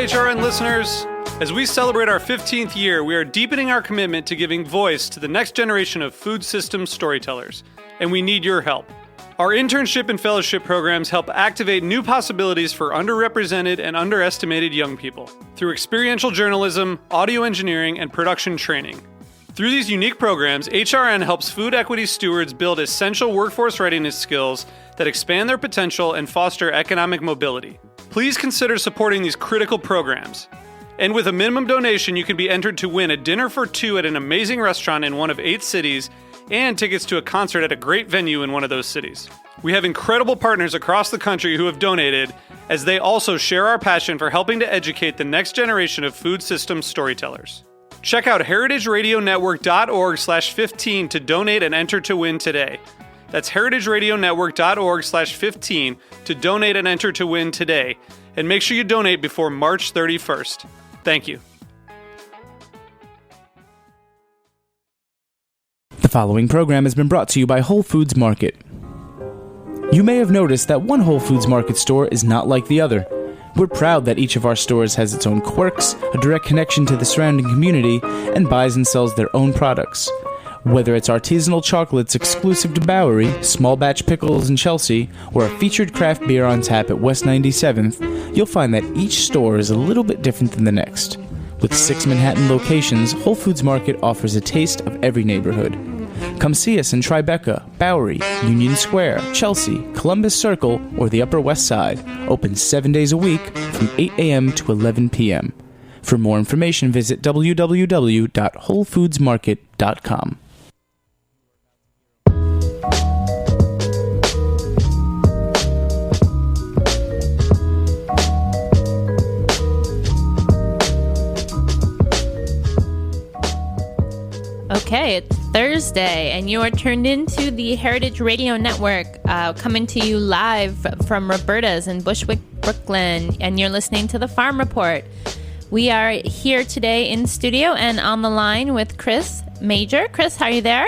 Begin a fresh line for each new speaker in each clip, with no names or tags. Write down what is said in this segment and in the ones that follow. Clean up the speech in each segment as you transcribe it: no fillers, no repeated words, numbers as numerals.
HRN listeners. As we celebrate our 15th year, we are deepening our commitment to giving voice to the next generation of food systems storytellers, and we need your help. Our internship and fellowship programs help activate new possibilities for underrepresented and underestimated young people through experiential journalism, audio engineering, and production training. Through these unique programs, HRN helps food equity stewards build essential workforce readiness skills that expand their potential and foster economic mobility. Please consider supporting these critical programs. And with a minimum donation, you can be entered to win a dinner for two at an amazing restaurant in one of 8 cities and tickets to a concert at a great venue in one of those cities. We have incredible partners across the country who have donated, as they also share our passion for helping to educate the next generation of food systems storytellers. Check out heritageradionetwork.org/15 to donate and enter to win today. That's heritageradionetwork.org/15 to donate and enter to win today. And make sure you donate before March 31st. Thank you.
The following program has been brought to you by Whole Foods Market. You may have noticed that one Whole Foods Market store is not like the other. We're proud that each of our stores has its own quirks, a direct connection to the surrounding community, and buys and sells their own products. Whether it's artisanal chocolates exclusive to Bowery, small batch pickles in Chelsea, or a featured craft beer on tap at West 97th, you'll find that each store is a little bit different than the next. With 6 Manhattan locations, Whole Foods Market offers a taste of every neighborhood. Come see us in Tribeca, Bowery, Union Square, Chelsea, Columbus Circle, or the Upper West Side. Open 7 days a week from 8 a.m. to 11 p.m. For more information, visit www.wholefoodsmarket.com.
Okay, it's Thursday, and you are tuned into the Heritage Radio Network, coming to you live from Roberta's in Bushwick, Brooklyn, and you're listening to The Farm Report. We are here today in studio and on the line with Chris Major. Chris, how are you there?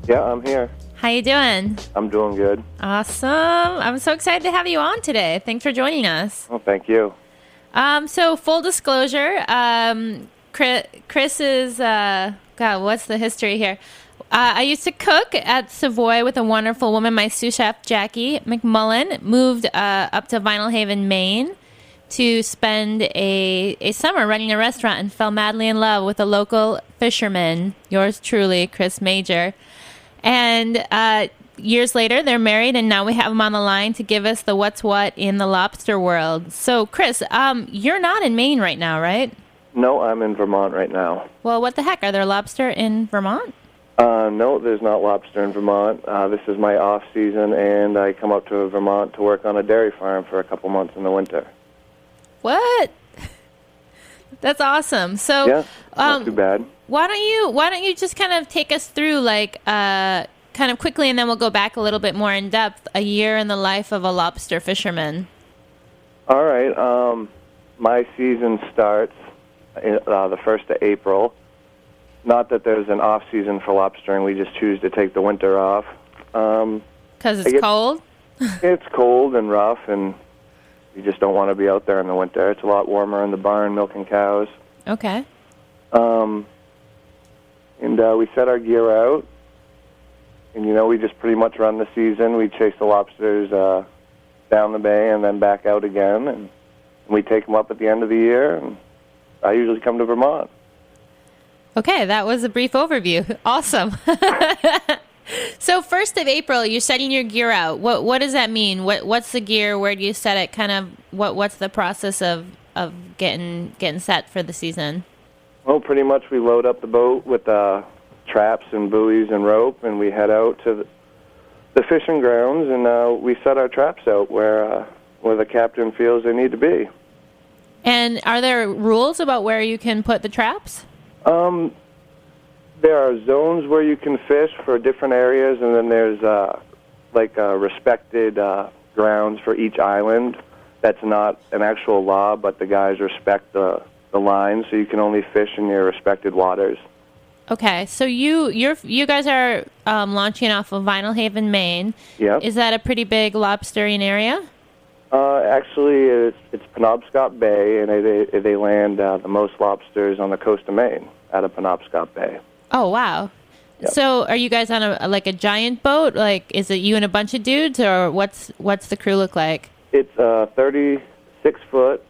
Yeah, I'm here.
How you doing?
I'm doing good.
Awesome. I'm so excited to have you on today. Thanks for joining us.
Well, thank you.
So full disclosure, Chris is... God, what's the history here? I used to cook at Savoy with a wonderful woman, my sous chef, Jackie McMullen. Moved up to Vinyl Haven, Maine to spend a summer running a restaurant and fell madly in love with a local fisherman, yours truly, Chris Major. And years later, they're married, and now we have him on the line to give us the what's what in the lobster world. So, Chris, you're not in Maine right now, right?
No, I'm in Vermont right now.
Well, what the heck? Are there lobster in Vermont?
No, there's not lobster in Vermont. This is my off season, and I come up to Vermont to work on a dairy farm for a couple months in the winter.
What? That's awesome. So,
yeah, not too bad.
Why don't you just kind of take us through, like, kind of quickly, and then we'll go back a little bit more in depth, a year in the life of a lobster fisherman.
All right. My season starts the 1st of April. Not that there's an off season for lobstering. We just choose to take the winter off.
Because it's cold?
It's cold and rough, and you just don't want to be out there in the winter. It's a lot warmer in the barn milking cows.
Okay.
And we set our gear out, and, we just pretty much run the season. We chase the lobsters down the bay and then back out again, and we take them up at the end of the year, and I usually come to Vermont.
Okay, that was a brief overview. Awesome. So 1st of April, you're setting your gear out. What does that mean? What's the gear? Where do you set it? Kind of what's the process of getting set for the season?
Well, pretty much we load up the boat with traps and buoys and rope, and we head out to the fishing grounds, and we set our traps out where the captain feels they need to be.
And are there rules about where you can put the traps?
There are zones where you can fish for different areas, and then there's respected grounds for each island. That's not an actual law, but the guys respect the lines, so you can only fish in your respected waters.
Okay, so you guys are launching off of Vinyl Haven, Maine.
Yep.
Is that a pretty big lobstering area?
Actually, it's Penobscot Bay, and they land the most lobsters on the coast of Maine out of Penobscot Bay.
Oh, wow.
Yep.
So are you guys on a giant boat? Like, is it you and a bunch of dudes, or what's the crew look like?
It's a 36-foot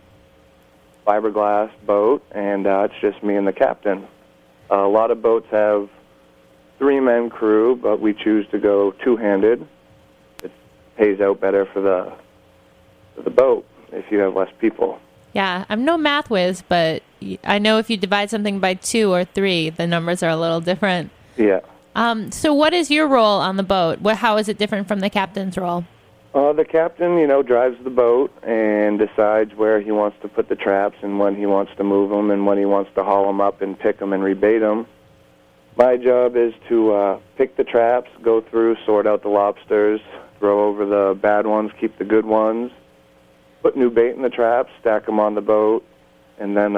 fiberglass boat, and it's just me and the captain. A lot of boats have 3-man crew, but we choose to go two-handed. It pays out better for the boat if you have less people.
Yeah, I'm no math whiz, but I know if you divide something by 2 or 3, the numbers are a little different.
Yeah.
So what is your role on the boat? How is it different from the captain's role?
The captain, drives the boat and decides where he wants to put the traps and when he wants to move them and when he wants to haul them up and pick them and rebait them. My job is to pick the traps, go through, sort out the lobsters, throw over the bad ones, keep the good ones, put new bait in the traps, stack them on the boat, and then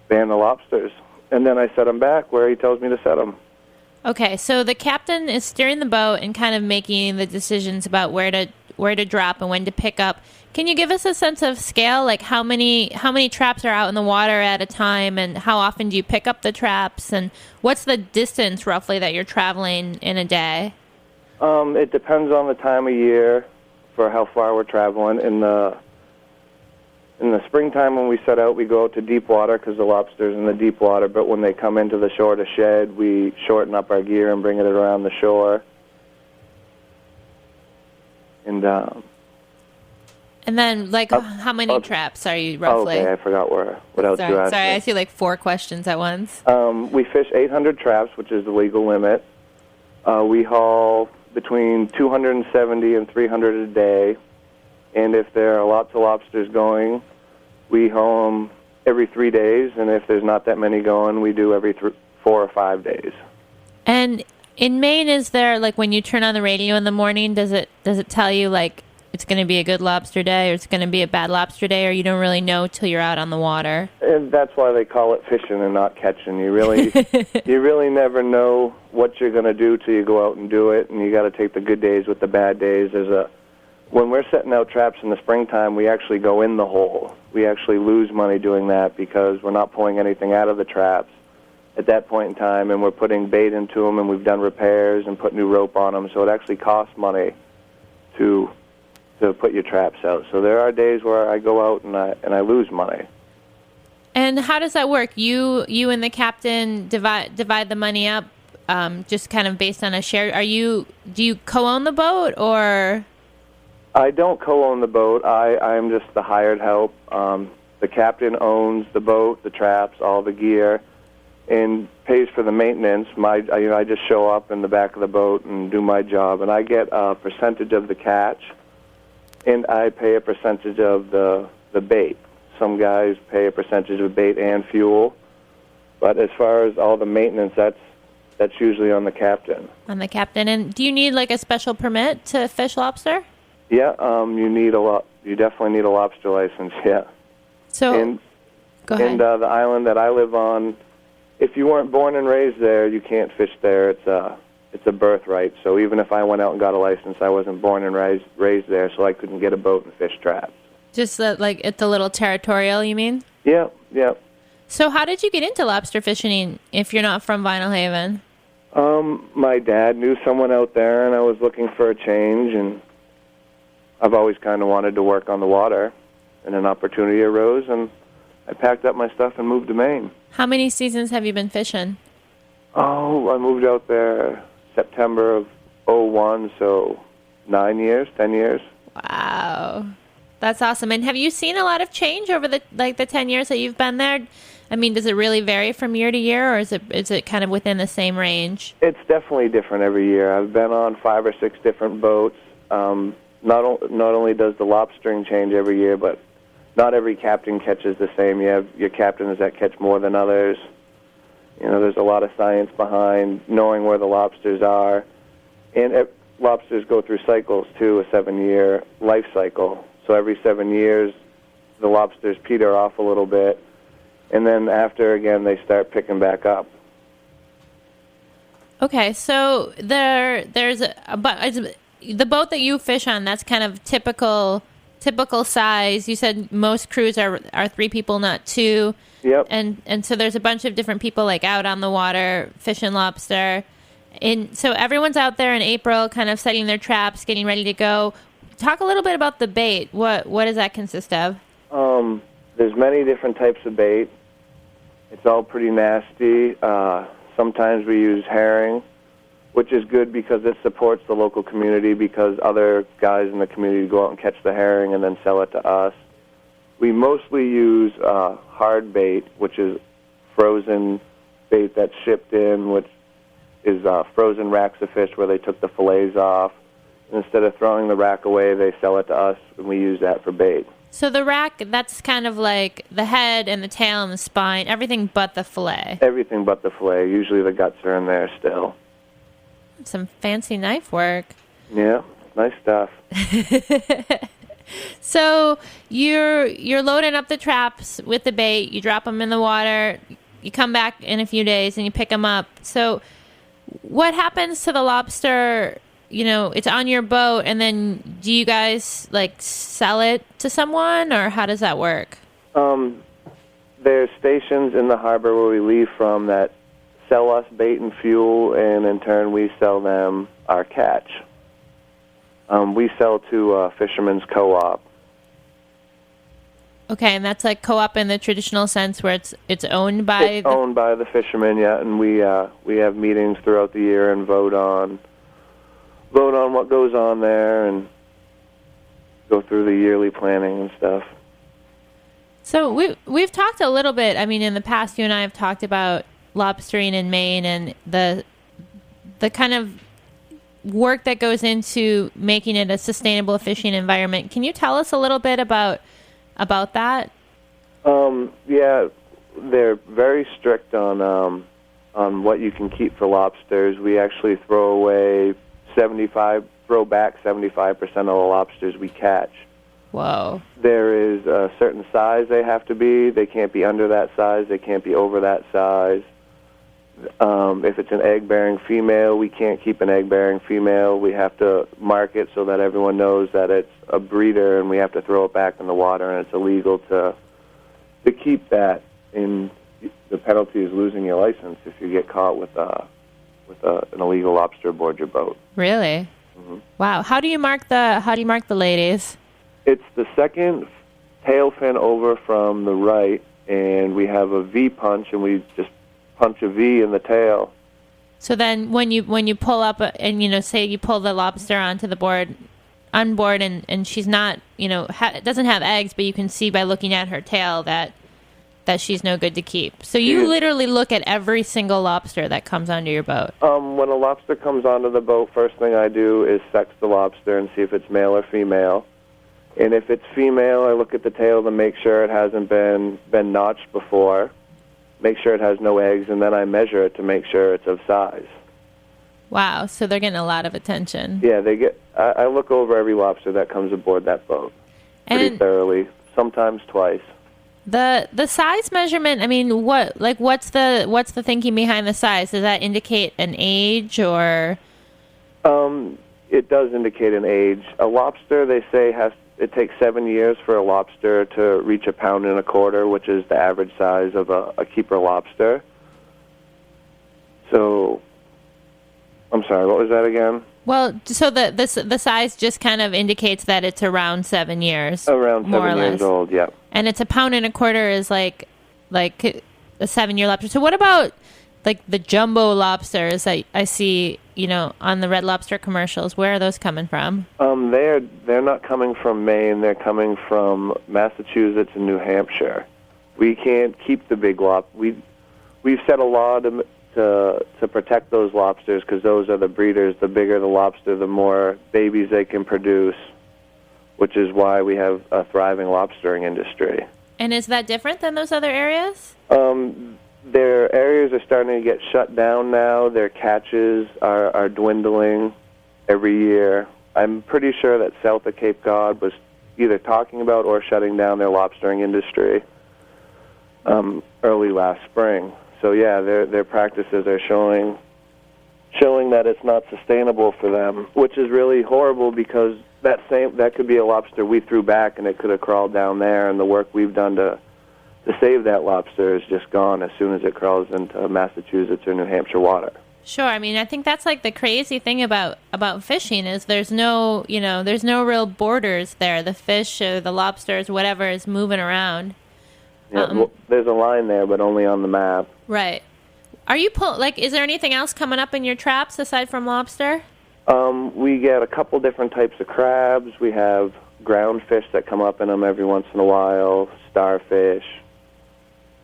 ban the lobsters. And then I set them back where he tells me to set them.
Okay, so the captain is steering the boat and kind of making the decisions about where to drop and when to pick up. Can you give us a sense of scale, like how many traps are out in the water at a time, and how often do you pick up the traps, and what's the distance roughly that you're traveling in a day?
It depends on the time of year for how far we're traveling. In the springtime when we set out, we go out to deep water because the lobster's in the deep water, but when they come into the shore to shed, we shorten up our gear and bring it around the shore. And then,
how many traps are you roughly?
Okay, I forgot what else you asked.
Sorry, I see 4 questions at once.
We fish 800 traps, which is the legal limit. We haul between 270 and 300 a day. And if there are lots of lobsters going, we haul them every 3 days. And if there's not that many going, we do every 4 or 5 days.
And in Maine, is there, when you turn on the radio in the morning, does it tell you, it's going to be a good lobster day or it's going to be a bad lobster day, or you don't really know till you're out on the water?
And that's why they call it fishing and not catching. You really never know what you're going to do till you go out and do it, and you got to take the good days with the bad days. When we're setting out traps in the springtime, we actually go in the hole. We actually lose money doing that because we're not pulling anything out of the traps at that point in time, and we're putting bait into them, and we've done repairs and put new rope on them, so it actually costs money to put your traps out. So there are days where I go out and I lose money.
And how does that work? You and the captain divide the money up, just kind of based on a share. Do you co-own the boat, or?
I don't co-own the boat. I am just the hired help. The captain owns the boat, the traps, all the gear, and pays for the maintenance. I just show up in the back of the boat and do my job, and I get a percentage of the catch, and I pay a percentage of the bait. Some guys pay a percentage of bait and fuel, but as far as all the maintenance, that's usually on the captain.
On the captain. And do you need a special permit to fish lobster?
Yeah, you definitely need a lobster license. Yeah.
So, go ahead.
And the island that I live on, if you weren't born and raised there, you can't fish there. It's a birthright. So even if I went out and got a license, I wasn't born and raised there, so I couldn't get a boat and fish traps.
Just it's a little territorial, you mean?
Yeah.
So how did you get into lobster fishing if you're not from Vinyl Haven?
My dad knew someone out there, and I was looking for a change, and I've always kind of wanted to work on the water, and an opportunity arose, and I packed up my stuff and moved to Maine.
How many seasons have you been fishing?
Oh, I moved out there September of 2001, so 10 years.
Wow. That's awesome. And have you seen a lot of change over the 10 years that you've been there? I mean, does it really vary from year to year, or is it kind of within the same range?
It's definitely different every year. I've been on 5 or 6 different boats. Not only does the lobstering change every year, but not every captain catches the same. You have your captains that catch more than others. There's a lot of science behind knowing where the lobsters are. And lobsters go through cycles, too, a 7-year life cycle. So every 7 years, the lobsters peter off a little bit. And then after, again, they start picking back up.
Okay, so there's the boat that you fish on, that's kind of typical typical size? You said most crews are 3 people, not 2.
Yep.
And so there's a bunch of different people like out on the water fishing lobster. So everyone's out there in April kind of setting their traps, getting ready to go. Talk a little bit about the bait. What does that consist of?
There's many different types of bait. It's all pretty nasty. Sometimes we use herring, which is good because it supports the local community because other guys in the community go out and catch the herring and then sell it to us. We mostly use hard bait, which is frozen bait that's shipped in, which is frozen racks of fish where they took the fillets off. And instead of throwing the rack away, they sell it to us, and we use that for bait.
So the rack, that's kind of like the head and the tail and the spine, everything but the fillet.
Everything but the fillet. Usually the guts are in there still.
Some fancy knife work.
Yeah, nice stuff.
So you're loading up the traps with the bait. You drop them in the water. You come back in a few days and you pick them up. So what happens to the lobster? You know, it's on your boat, and then do you guys like sell it to someone, or how does that work?
There's stations in the harbor where we leave from that sell us bait and fuel, and in turn we sell them our catch. We sell to a fisherman's co-op.
Okay, and that's like co-op in the traditional sense, where it's owned by
owned by the fishermen, yeah, and we have meetings throughout the year and vote on what goes on there and go through the yearly planning and stuff.
So we've talked a little bit. I mean, in the past, you and I have talked about lobstering in Maine and the kind of work that goes into making it a sustainable fishing environment. Can you tell us a little bit about that?
Yeah, they're very strict on what you can keep for lobsters. We actually throw back 75% of the lobsters we catch.
Whoa.
There is a certain size they have to be. They can't be under that size. They can't be over that size. If it's an egg-bearing female, we can't keep an egg-bearing female. We have to mark it so that everyone knows that it's a breeder, and we have to throw it back in the water, and it's illegal to keep that. And the penalty is losing your license if you get caught with an illegal lobster aboard your boat.
Really? Mm-hmm. Wow. How do you mark the ladies? It's
the second tail fin over from the right, and we have a V punch, and we just punch a V in the tail.
So then when you pull up and, say you pull the lobster onto the board, on board, and she's not, doesn't have eggs, but you can see by looking at her tail that she's no good to keep. So you literally look at every single lobster that comes onto your boat.
When a lobster comes onto the boat, first thing I do is sex the lobster and see if it's male or female. And if it's female, I look at the tail to make sure it hasn't been notched before, make sure it has no eggs, and then I measure it to make sure it's of size.
Wow, so they're getting a lot of attention.
Yeah, I look over every lobster that comes aboard that boat pretty thoroughly, sometimes twice.
The size measurement, I mean, what's the thinking behind the size? Does that indicate an age or?
It does indicate an age. A lobster, they say, it takes 7 years for a lobster to reach 1.25 pounds, which is the average size of a keeper lobster. So, I'm sorry, what was that again?
Well, so the size just kind of indicates that it's around 7 years.
Around 7 years old, yeah.
And it's 1.25 pounds is like a 7-year lobster. So what about like the jumbo lobsters that I see, on the Red Lobster commercials? Where are those coming from?
They're not coming from Maine. They're coming from Massachusetts and New Hampshire. We can't keep the big lobster. We've set a law to protect those lobsters because those are the breeders. The bigger the lobster, the more babies they can produce, which is why we have a thriving lobstering industry.
And is that different than those other areas?
Their areas are starting to get shut down now. Their catches are dwindling every year. I'm pretty sure that south of Cape Cod was either talking about or shutting down their lobstering industry early last spring. So yeah, their practices are showing that it's not sustainable for them, which is really horrible because that could be a lobster we threw back, and it could have crawled down there, and the work we've done to save that lobster is just gone as soon as it crawls into Massachusetts or New Hampshire water.
Sure. I mean, I think that's like the crazy thing about fishing is there's no real borders there. The fish, or the lobsters, whatever is moving around.
Yeah, well, there's a line there, but only on the map.
Right. Are you is there anything else coming up in your traps aside from lobster?
We get a couple different types of crabs. We have ground fish that come up in them every once in a while, starfish,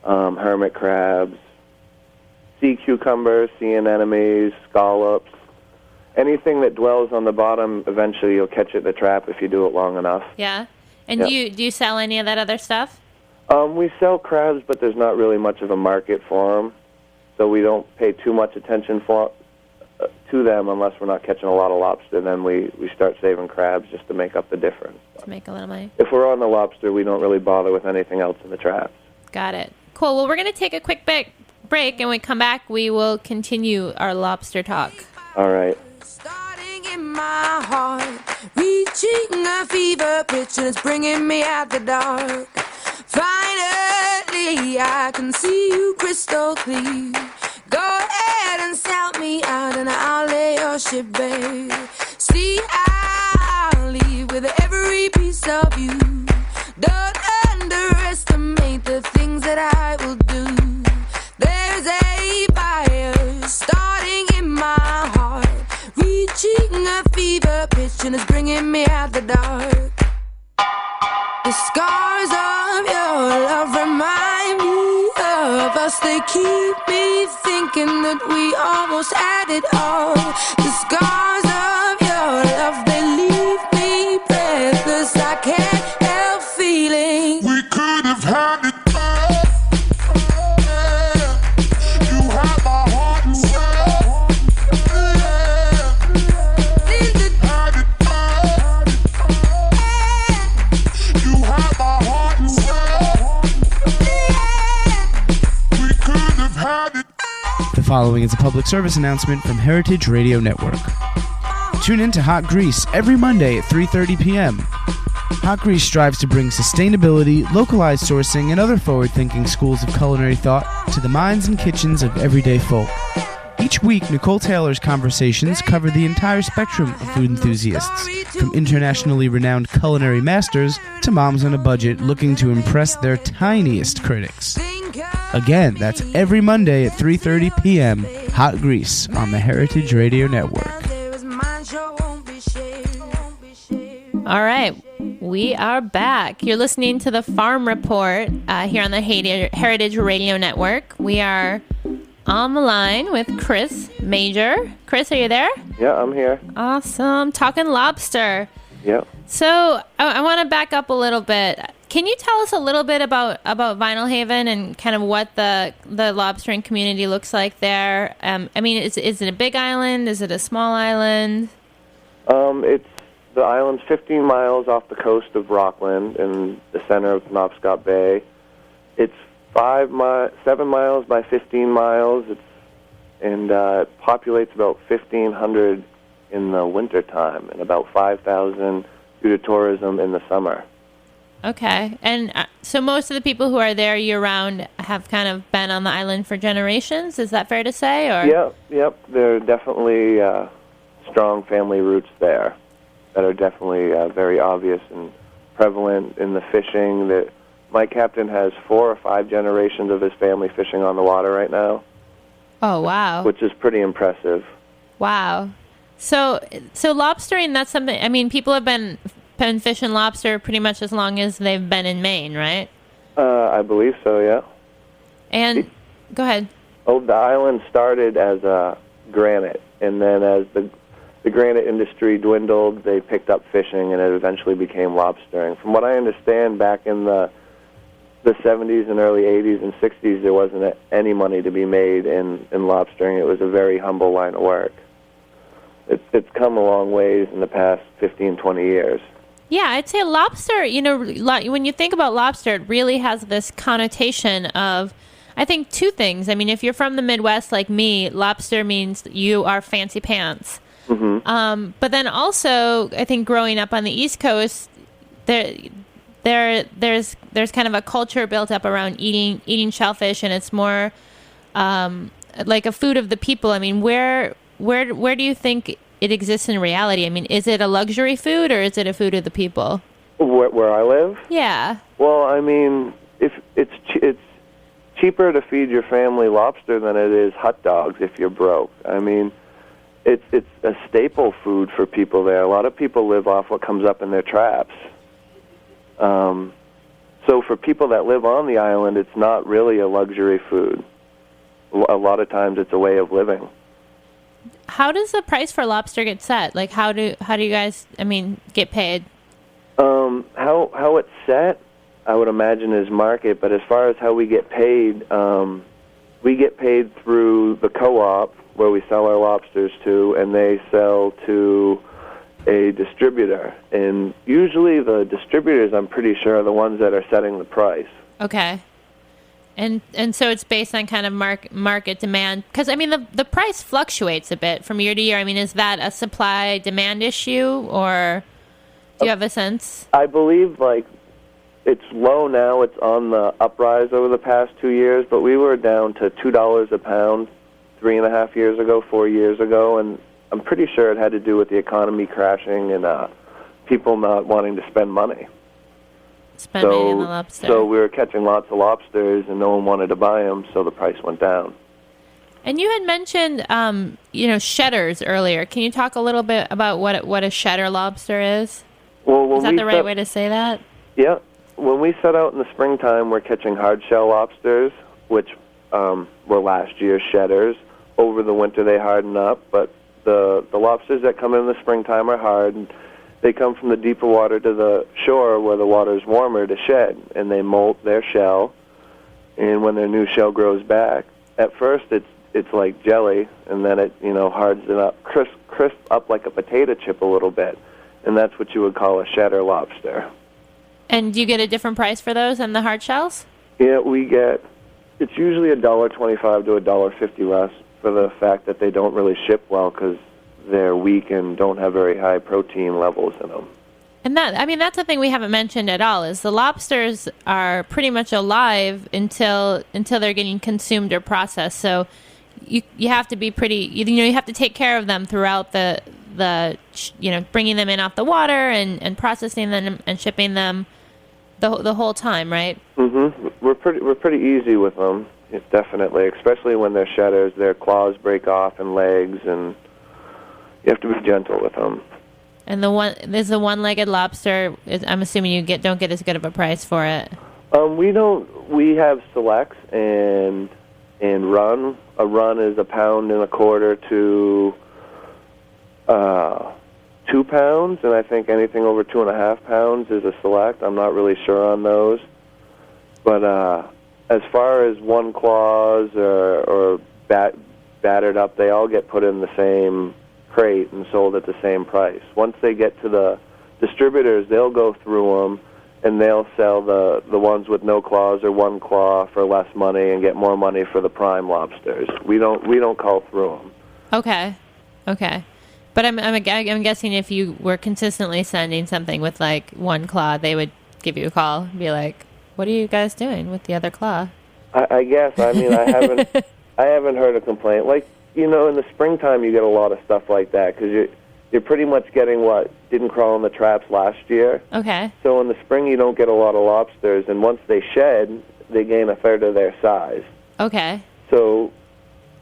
hermit crabs, sea cucumbers, sea anemones, scallops. Anything that dwells on the bottom, eventually you'll catch it in the trap if you do it long enough.
Yeah. And do you sell any of that other stuff?
We sell crabs, but there's not really much of a market for them, so we don't pay too much attention to them unless we're not catching a lot of lobster. Then we start saving crabs just to make up the difference.
To make a little money.
If we're on the lobster, we don't really bother with anything else in the traps.
Got it. Cool. Well, we're going to take a quick break, and when we come back, we will continue our lobster talk.
All right.
Starting in my heart, reaching a fever pitch, and it's bringing me out the dark. Finally, I can see you crystal clear. Go ahead and sell me out, and I'll lay your ship bare. See, I'll leave with every piece of you. Don't underestimate the things that I will do. There's a fire starting in my heart, reaching a fever pitch, and it's bringing me out the dark. The scars of your love remind me of us. They keep me thinking that we almost had it all. The scars of your love, they leave me breathless. I can't help feeling
we could have had it all. You had my heart and soul.
in the
Had it all. You had my heart and soul. We could have had it.
The following is a public service announcement from Heritage Radio Network. Tune in to Hot Grease every Monday at 3:30 p.m. Hot Grease strives to bring sustainability, localized sourcing, and other forward-thinking schools of culinary thought to the minds and kitchens of everyday folk. Each week, Nicole Taylor's conversations cover the entire spectrum of food enthusiasts, from internationally renowned culinary masters to moms on a budget looking to impress their tiniest critics. Again, that's every Monday at 3:30 p.m. Hot Grease on the Heritage Radio Network.
All right. We are back. You're listening to the Farm Report here on the Heritage Radio Network. We are on the line with Chris Major. Chris, are you there?
Yeah, I'm here.
Awesome. Talking lobster.
Yep.
So I want to back up a little bit. Can you tell us a little bit about Vinyl Haven and kind of what the lobstering community looks like there? I mean, is it a big island? Is it a small island?
The island's 15 miles off the coast of Rockland in the center of Penobscot Bay. It's 7 miles by 15 miles. It populates about 1,500 in the wintertime and about 5,000 due to tourism in the summer.
Okay. And so most of the people who are there year-round have kind of been on the island for generations? Is that fair to say? Or?
Yep. There are definitely strong family roots there that are definitely very obvious and prevalent in the fishing. That my captain has 4 or 5 generations of his family fishing on the water right now.
Oh, wow.
Which is pretty impressive.
Wow. So lobstering, that's something, I mean, people have been fishing lobster pretty much as long as they've been in Maine, right?
I believe so, yeah.
And, go ahead.
Oh, the island started as granite, and then as the granite industry dwindled, they picked up fishing, and it eventually became lobstering. From what I understand, back in the 70s and early 80s and 60s, there wasn't any money to be made in lobstering. It was a very humble line of work. It's come a long ways in the past 15, 20 years.
Yeah, I'd say lobster, when you think about lobster, it really has this connotation of, I think, 2 things. I mean, if you're from the Midwest like me, lobster means you are fancy pants. But then also, I think growing up on the East Coast, there's kind of a culture built up around eating shellfish, and it's more like a food of the people. I mean, where do you think it exists in reality? I mean, is it a luxury food or is it a food of the people?
Where I live?
Yeah.
Well, I mean, if it's cheaper to feed your family lobster than it is hot dogs if you're broke. I mean, it's a staple food for people there. A lot of people live off what comes up in their traps. So for people that live on the island, it's not really a luxury food. A lot of times it's a way of living.
How does the price for lobster get set? Like, how do you guys, get paid?
How it's set, I would imagine, is market. But as far as how we get paid through the co-op where we sell our lobsters to, and they sell to a distributor. And usually the distributors, I'm pretty sure, are the ones that are setting the price.
Okay. And so it's based on kind of market demand. Because, the price fluctuates a bit from year to year. I mean, is that a supply-demand issue, or do you have a sense?
I believe, it's low now. It's on the uprise over the past 2 years, but we were down to $2 a pound 3.5 years ago, 4 years ago, and I'm pretty sure it had to do with the economy crashing and people not wanting to spend money.
Spending in the lobster.
So we were catching lots of lobsters, and no one wanted to buy them, so the price went down.
And you had mentioned, shedders earlier. Can you talk a little bit about what a shedder lobster is?
Well,
is that the right way to say that?
Yeah. When we set out in the springtime, we're catching hard-shell lobsters, which were last year's shedders. Over the winter, they harden up, but the lobsters that come in the springtime are hard, and they come from the deeper water to the shore where the water is warmer to shed, and they molt their shell, and when their new shell grows back, at first it's like jelly, and then it hardens it up, crisp up like a potato chip a little bit, and that's what you would call a shedder lobster.
And do you get a different price for those than the hard shells?
Yeah, it's usually $1.25 to $1.50 less for the fact that they don't really ship well because they're weak and don't have very high protein levels in them.
And that's the thing we haven't mentioned at all, is the lobsters are pretty much alive until they're getting consumed or processed. So you have to be you have to take care of them throughout the bringing them in off the water and processing them and shipping them the whole time, right?
Mm-hmm. We're pretty easy with them, definitely, especially when they're shedders. Their claws break off and legs, and you have to be gentle with them.
And there's the one-legged lobster. I'm assuming you don't get as good of a price for it.
We don't. We have selects and run. A run is 1.25 pounds to 2 pounds, and I think anything over 2.5 pounds is a select. I'm not really sure on those, but as far as one claws or battered up, they all get put in the same crate and sold at the same price. Once they get to the distributors, they'll go through them and they'll sell the ones with no claws or one claw for less money and get more money for the prime lobsters. We don't call through them.
Okay. But I'm guessing if you were consistently sending something with like one claw, they would give you a call and be like, "What are you guys doing with the other claw?"
I guess. I mean, I haven't heard a complaint. Like, in the springtime, you get a lot of stuff like that because you're pretty much getting what didn't crawl in the traps last year.
Okay.
So in the spring, you don't get a lot of lobsters, and once they shed, they gain a third of their size.
Okay.
So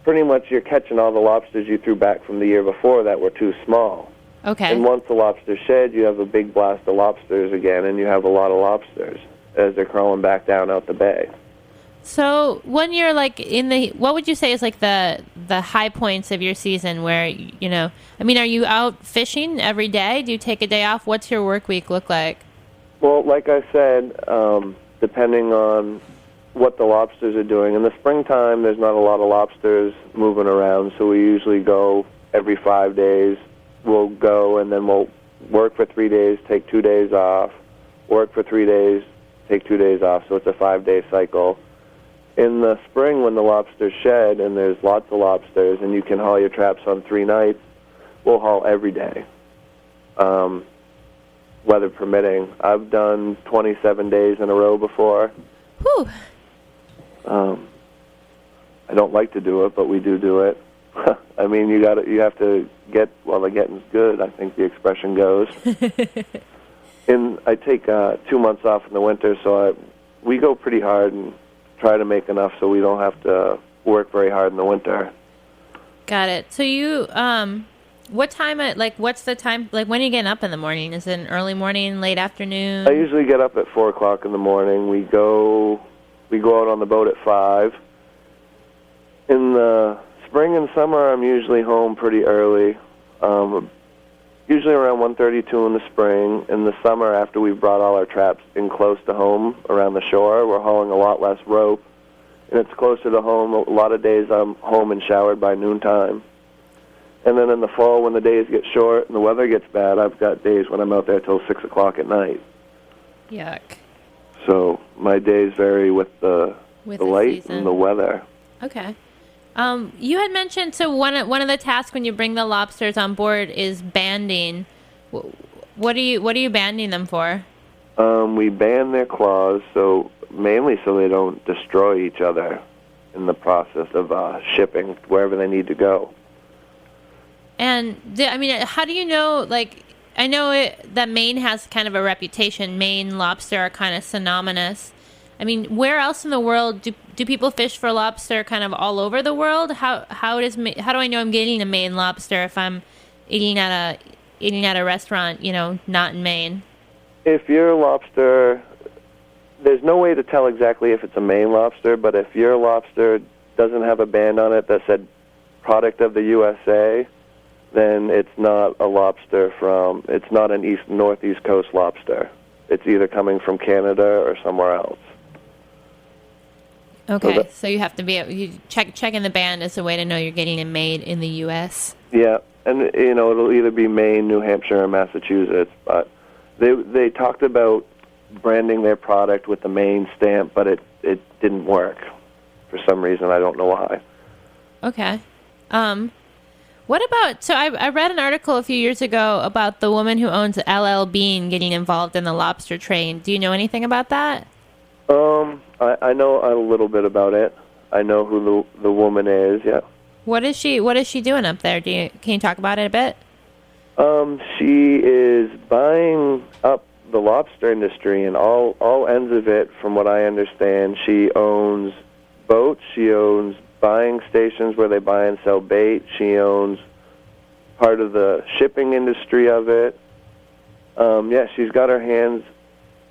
pretty much you're catching all the lobsters you threw back from the year before that were too small.
Okay.
And once the lobsters shed, you have a big blast of lobsters again, and you have a lot of lobsters as they're crawling back down out the bay.
So when you're like what would you say is like the high points of your season where, are you out fishing every day? Do you take a day off? What's your work week look like?
Well, like I said, depending on what the lobsters are doing. In the springtime, there's not a lot of lobsters moving around, so we usually go every 5 days. We'll go and then we'll work for 3 days, take 2 days off, work for 3 days, take 2 days off, so it's a 5-day cycle. In the spring, when the lobsters shed and there's lots of lobsters and you can haul your traps on 3 nights, we'll haul every day, weather permitting. I've done 27 days in a row before.
Whew.
I don't like to do it, but we do it. I mean, you have to get while the getting's good, I think the expression goes. And I take 2 months off in the winter, so we go pretty hard and try to make enough so we don't have to work very hard in the winter.
Got it. So you, what time, what's the time, when are you getting up in the morning? Is it an early morning, late afternoon?
I usually get up at 4 o'clock in the morning. We go out on the boat at 5. In the spring and summer, I'm usually home pretty early, usually around 1:32 in the spring. In the summer, after we've brought all our traps in close to home around the shore, we're hauling a lot less rope, and it's closer to home. A lot of days I'm home and showered by noontime. And then in the fall, when the days get short and the weather gets bad, I've got days when I'm out there till 6 o'clock at night.
Yuck.
So my days vary with the light
season.
and the weather.
Okay. You had mentioned, so one of the tasks when you bring the lobsters on board is banding. What are you banding them for?
We band their claws, mainly so they don't destroy each other in the process of shipping wherever they need to go.
And how do you know? I know that Maine has kind of a reputation. Maine lobster are kind of synonymous. I mean, where else in the world do people fish for lobster? Kind of all over the world. How do I know I'm getting a Maine lobster if I'm eating at a restaurant? Not in Maine.
If your lobster, there's no way to tell exactly if it's a Maine lobster, but if your lobster doesn't have a band on it that said "Product of the USA," then it's not a lobster it's not an northeast coast lobster. It's either coming from Canada or somewhere else.
Okay, so you have to checking the band is a way to know you're getting it made in the U.S.
Yeah, and it'll either be Maine, New Hampshire, or Massachusetts. But they talked about branding their product with the Maine stamp, but it didn't work for some reason. I don't know why.
Okay. What about? So I read an article a few years ago about the woman who owns LL Bean getting involved in the lobster trade. Do you know anything about that?
I know a little bit about it. I know who the woman is. Yeah.
What is she doing up there? Can you talk about it a bit?
She is buying up the lobster industry and all ends of it. From what I understand, she owns boats. She owns buying stations where they buy and sell bait. She owns part of the shipping industry of it. Yeah, she's got her hands.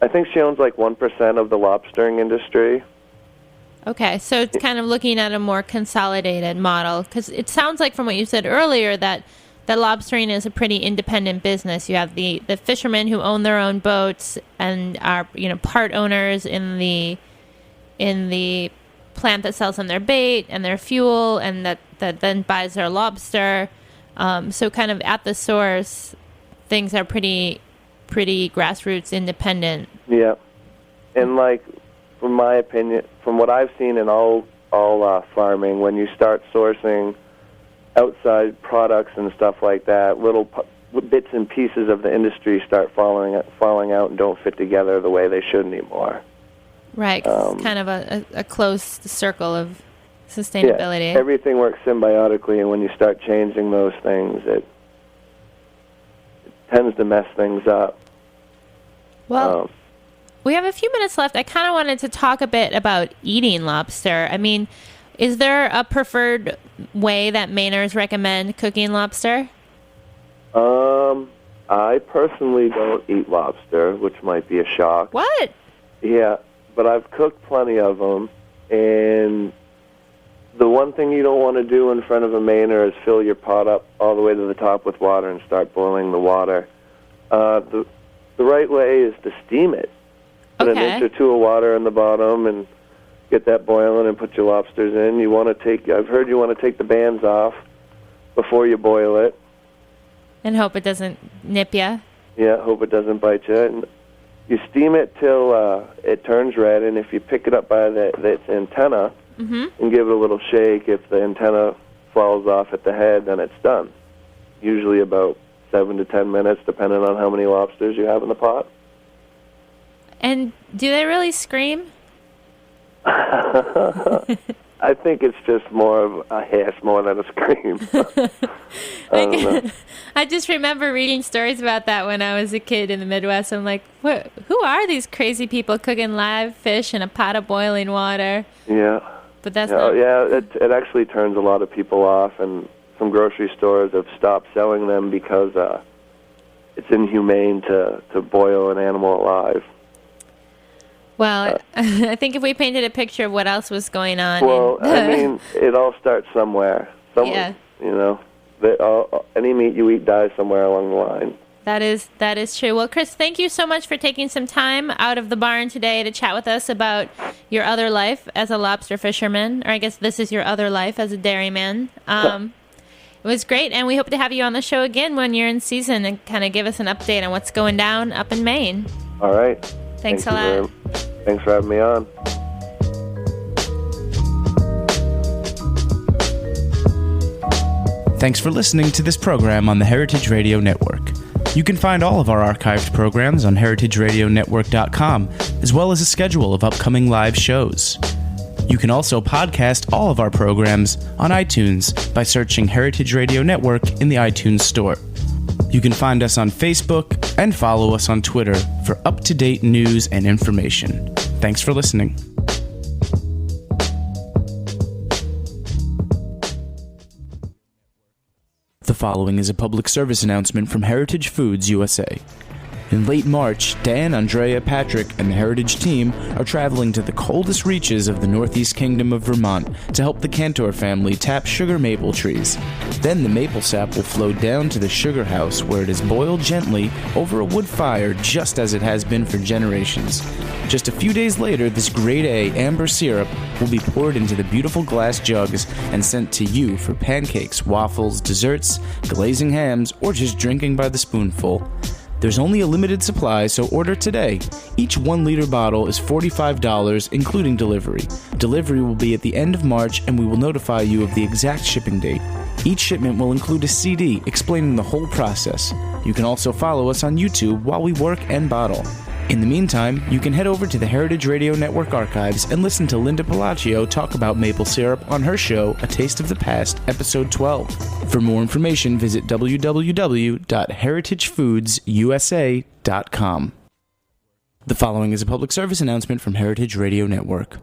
I think she owns 1% of the lobstering industry.
Okay, so it's kind of looking at a more consolidated model, because it sounds like from what you said earlier that lobstering is a pretty independent business. You have the fishermen who own their own boats and are part owners in the plant that sells them their bait and their fuel, and that then buys their lobster. So kind of at the source, things are pretty grassroots independent. Yeah,
and from my opinion, from what I've seen in all farming, when you start sourcing outside products and stuff like that, little bits and pieces of the industry start falling out and don't fit together the way they should anymore.
Right, 'cause it's kind of a closed circle of sustainability.
Yeah, everything works symbiotically, and when you start changing those things, it tends to mess things up.
Well, we have a few minutes left. I kind of wanted to talk a bit about eating lobster. I mean, is there a preferred way that Mainers recommend cooking lobster?
I personally don't eat lobster, which might be a shock.
What?
Yeah, but I've cooked plenty of them, and the one thing you don't want to do in front of a Mainer is fill your pot up all the way to the top with water and start boiling the water. The right way is to steam it. Put an inch or two of water in the bottom and get that boiling and put your lobsters in. I've heard you want to take the bands off before you boil it.
And hope it doesn't nip you.
Yeah, hope it doesn't bite you. And you steam it till it turns red, and if you pick it up by its antenna and give it a little shake, if the antenna falls off at the head, then it's done. usually about 7 to 10 minutes, depending on how many lobsters you have in the pot.
And do they really scream?
I think it's just more of a hiss more than a scream. I don't know.
I just remember reading stories about that when I was a kid in the Midwest. I'm like, who are these crazy people cooking live fish in a pot of boiling water?
Yeah.
But that's
Yeah,
not...
it actually turns a lot of people off, and some grocery stores have stopped selling them because it's inhumane to boil an animal alive.
Well, I think if we painted a picture of what else was going on...
Well, I mean, it all starts somewhere.
Yeah.
You know, any meat you eat dies somewhere along the line.
That is true. Well, Chris, thank you so much for taking some time out of the barn today to chat with us about your other life as a lobster fisherman, or I guess this is your other life as a dairyman. It was great, and we hope to have you on the show again when you're in season and kind of give us an update on what's going down up in Maine.
All right.
Thanks a lot.
Thanks for having me on.
Thanks for listening to this program on the Heritage Radio Network. You can find all of our archived programs on heritageradionetwork.com, as well as a schedule of upcoming live shows. You can also podcast all of our programs on iTunes by searching Heritage Radio Network in the iTunes Store. You can find us on Facebook and follow us on Twitter for up-to-date news and information. Thanks for listening. The following is a public service announcement from Heritage Foods USA. In late March, Dan, Andrea, Patrick, and the Heritage team are traveling to the coldest reaches of the Northeast Kingdom of Vermont to help the Cantor family tap sugar maple trees. Then the maple sap will flow down to the sugar house where it is boiled gently over a wood fire just as it has been for generations. Just a few days later, this grade A amber syrup will be poured into the beautiful glass jugs and sent to you for pancakes, waffles, desserts, glazing hams, or just drinking by the spoonful. There's only a limited supply, so order today. Each 1-liter bottle is $45, including delivery. Delivery will be at the end of March, and we will notify you of the exact shipping date. Each shipment will include a CD explaining the whole process. You can also follow us on YouTube while we work and bottle. In the meantime, you can head over to the Heritage Radio Network archives and listen to Linda Palacio talk about maple syrup on her show, A Taste of the Past, Episode 12. For more information, visit www.heritagefoodsusa.com. The following is a public service announcement from Heritage Radio Network.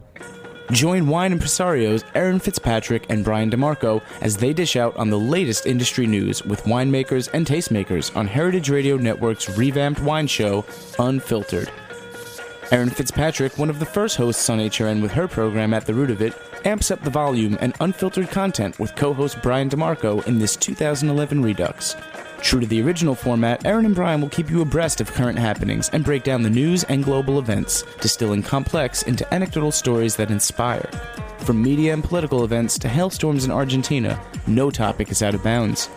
Join wine impresarios Aaron Fitzpatrick and Brian DeMarco as they dish out on the latest industry news with winemakers and tastemakers on Heritage Radio Network's revamped wine show, Unfiltered. Aaron Fitzpatrick, one of the first hosts on HRN with her program At the Root of It, amps up the volume and unfiltered content with co-host Brian DeMarco in this 2011 Redux. True to the original format, Aaron and Brian will keep you abreast of current happenings and break down the news and global events, distilling complex into anecdotal stories that inspire. From media and political events to hailstorms in Argentina, no topic is out of bounds.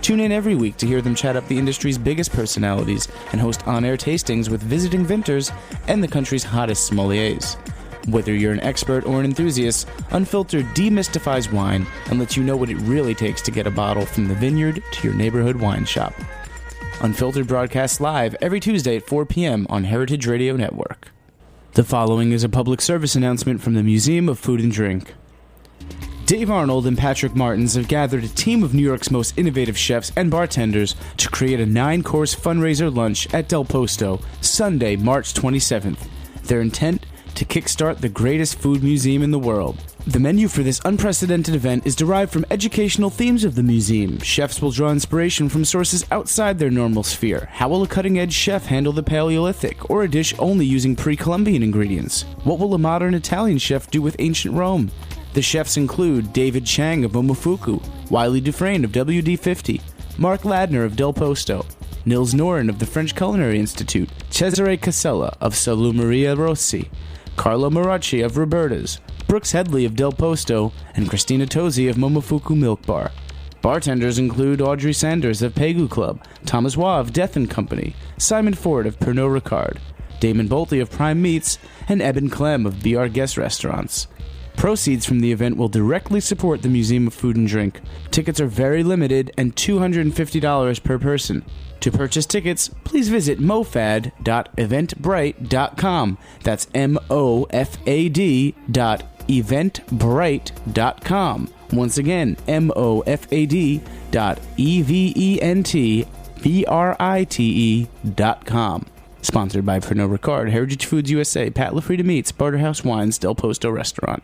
Tune in every week to hear them chat up the industry's biggest personalities and host on-air tastings with visiting vintners and the country's hottest sommeliers. Whether you're an expert or an enthusiast, Unfiltered demystifies wine and lets you know what it really takes to get a bottle from the vineyard to your neighborhood wine shop. Unfiltered broadcasts live every Tuesday at 4 p.m. on Heritage Radio Network. The following is a public service announcement from the Museum of Food and Drink. Dave Arnold and Patrick Martins have gathered a team of New York's most innovative chefs and bartenders to create a 9-course fundraiser lunch at Del Posto, Sunday, March 27th. Their intent? To kickstart the greatest food museum in the world. The menu for this unprecedented event is derived from educational themes of the museum. Chefs will draw inspiration from sources outside their normal sphere. How will a cutting-edge chef handle the Paleolithic, or a dish only using pre-Columbian ingredients? What will a modern Italian chef do with ancient Rome? The chefs include David Chang of Momofuku, Wiley Dufresne of WD-50, Mark Ladner of Del Posto, Nils Noren of the French Culinary Institute, Cesare Casella of Salumeria Rossi, Carlo Maracci of Roberta's, Brooks Headley of Del Posto, and Christina Tosi of Momofuku Milk Bar. Bartenders include Audrey Sanders of Pegu Club, Thomas Waugh of Death & Company, Simon Ford of Pernod Ricard, Damon Bolte of Prime Meats, and Eben Clem of BR Guest Restaurants. Proceeds from the event will directly support the Museum of Food and Drink. Tickets are very limited and $250 per person. To purchase tickets, please visit mofad.eventbrite.com. That's mofad.eventbrite.com. Once again, mofad.eventbrite.com. Sponsored by Pernod Ricard, Heritage Foods USA, Pat LaFrida Meats, Barterhouse Wines, Del Posto Restaurant.